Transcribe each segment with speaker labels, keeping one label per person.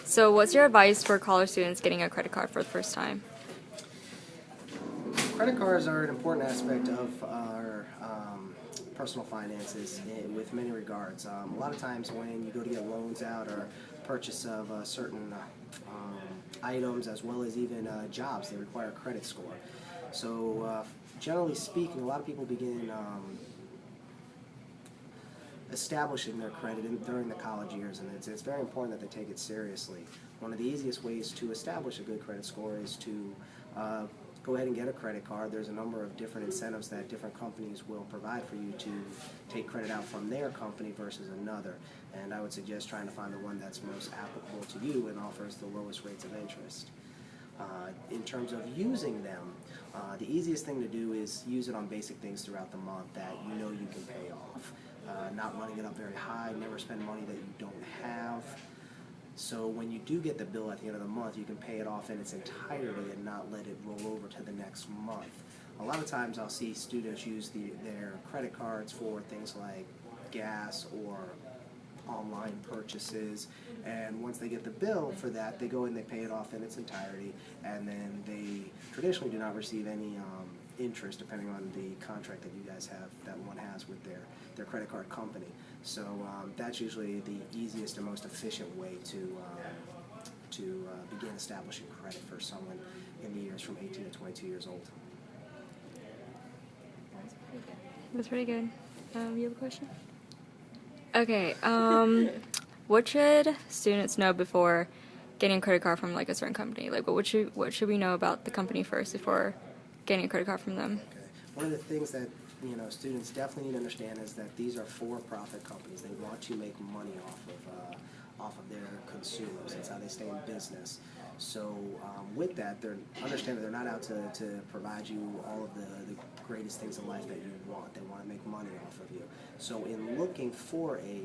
Speaker 1: So what's your advice for college students getting a credit card for the first time?
Speaker 2: Credit cards are an important aspect of our personal finances with many regards. A lot of times when you go to get loans out or purchase of certain items as well as even jobs, they require a credit score. So generally speaking, a lot of people begin establishing their credit during the college years, and it's very important that they take it seriously. One of the easiest ways to establish a good credit score is to go ahead and get a credit card. There's a number of different incentives that different companies will provide for you to take credit out from their company versus another, and I would suggest trying to find the one that's most applicable to you and offers the lowest rates of interest. In terms of using them, the easiest thing to do is use it on basic things throughout the month that you know you can pay off. Not running it up very high, never spend money that you don't have. So when you do get the bill at the end of the month, you can pay it off in its entirety and not let it roll over to the next month. A lot of times I'll see students use their credit cards for things like gas or online purchases, and once they get the bill for that, they go and they pay it off in its entirety, and then they traditionally do not receive any interest depending on the contract that you guys have, that one has with their credit card company. So that's usually the easiest and most efficient way to begin establishing credit for someone in the years from 18 to 22 years old.
Speaker 1: That's pretty good. You have a question? Okay, what should students know before getting a credit card from like a certain company? Like what should we know about the company first before getting a credit card from them?
Speaker 2: Okay. One of the things that students definitely need to understand is that these are for-profit companies. They want to make money off of their consumers. That's how they stay in business. So with that, understand that they're not out to provide you all of the greatest things in life that you want. They want to make money off of you. So in looking for a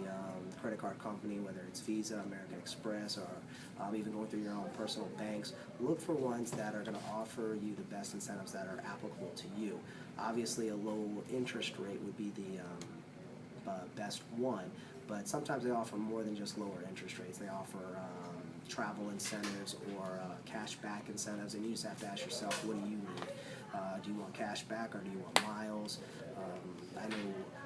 Speaker 2: credit card company, whether it's Visa, American Express, or even going through your own personal banks, look for ones that are going to offer you the best incentives that are applicable to you. Obviously, a low interest rate would be the best one, but sometimes they offer more than just lower interest rates. They offer travel incentives or cash back incentives, and you just have to ask yourself, what do you need? Do you want cash back or do you want miles? I know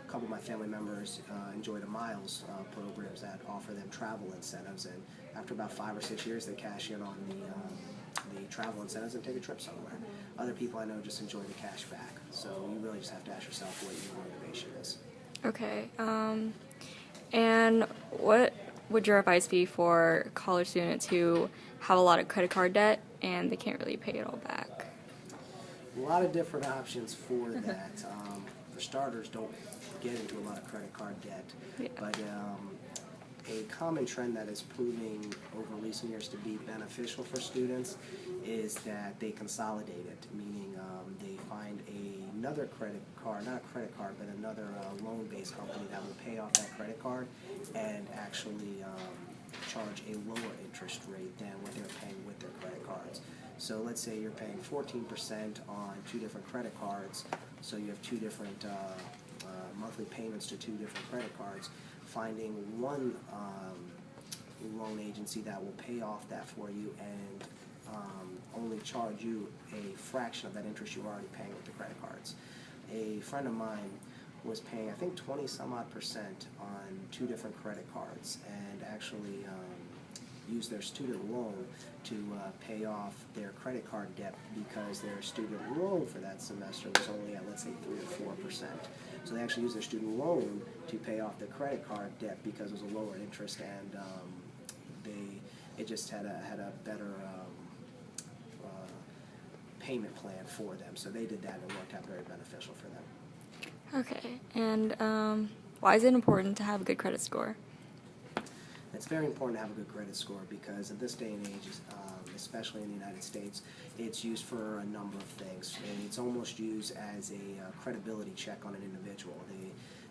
Speaker 2: a couple of my family members enjoy the miles programs that offer them travel incentives, and after about 5 or 6 years they cash in on the travel incentives and take a trip somewhere. Other people I know just enjoy the cash back, so you really just have to ask yourself what your motivation is.
Speaker 1: Okay, and what would your advice be for college students who have a lot of credit card debt and they can't really pay it all back?
Speaker 2: A lot of different options for that. For starters, don't get into a lot of credit card debt.
Speaker 1: Yeah.
Speaker 2: But a common trend that is proving over recent years to be beneficial for students is that they consolidate it, meaning they find another credit card, not a credit card, but another loan-based company that will pay off that credit card and actually charge a lower interest rate than what they're paying with their credit cards. So let's say you're paying 14% on 2 different credit cards, so you have 2 different monthly payments to 2 different credit cards. Finding one loan agency that will pay off that for you and only charge you a fraction of that interest you're already paying with the credit cards. A friend of mine was paying, I think, 20-some-odd% on 2 different credit cards, and actually use their student loan to pay off their credit card debt because their student loan for that semester was only at, let's say, 3 or 4%. So they actually used their student loan to pay off their credit card debt because it was a lower interest, and it just had a better payment plan for them. So they did that, and it worked out very beneficial for them.
Speaker 1: Okay, and why is it important to have a good credit score?
Speaker 2: It's very important to have a good credit score because in this day and age, especially in the United States, it's used for a number of things. It's almost used as a credibility check on an individual.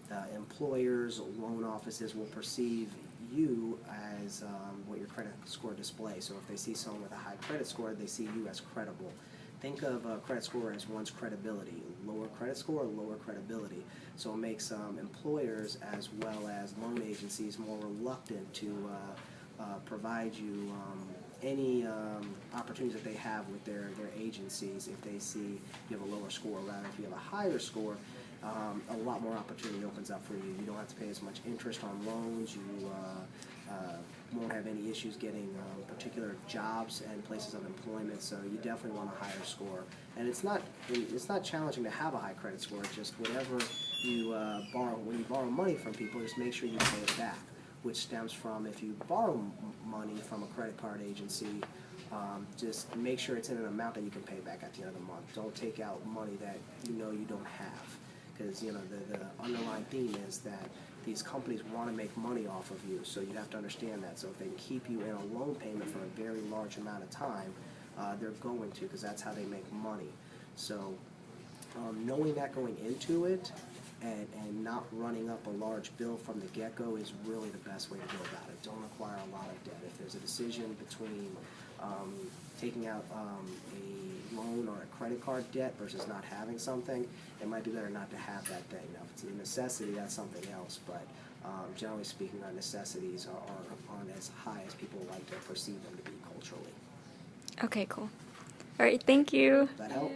Speaker 2: The employers, loan offices will perceive you as what your credit score displays. So if they see someone with a high credit score, they see you as credible. Think of a credit score as one's credibility. Lower credit score, lower credibility. So it makes employers as well as loan agencies more reluctant to provide you any opportunities that they have with their agencies. If they see you have a lower score, rather if you have a higher score, a lot more opportunity opens up for you. You don't have to pay as much interest on loans. You won't have any issues getting particular jobs and places of employment. So you definitely want a higher score. And it's not challenging to have a high credit score. It's just whatever you when you borrow money from people, just make sure you pay it back. Which stems from if you borrow money from a credit card agency, just make sure it's in an amount that you can pay back at the end of the month. Don't take out money that you know you don't have, because the underlying theme is that these companies want to make money off of you, so you have to understand that. So if they can keep you in a loan payment for a very large amount of time, they're going to, because that's how they make money. So knowing that going into it, and not running up a large bill from the get-go is really the best way to go about it. Don't acquire a lot of debt. If there's a decision between taking out a loan or a credit card debt versus not having something, it might be better not to have that thing. Now, if it's a necessity, that's something else, but generally speaking, our necessities aren't as high as people like to perceive them to be culturally.
Speaker 1: Okay, cool. All right, thank you.
Speaker 2: Does that help?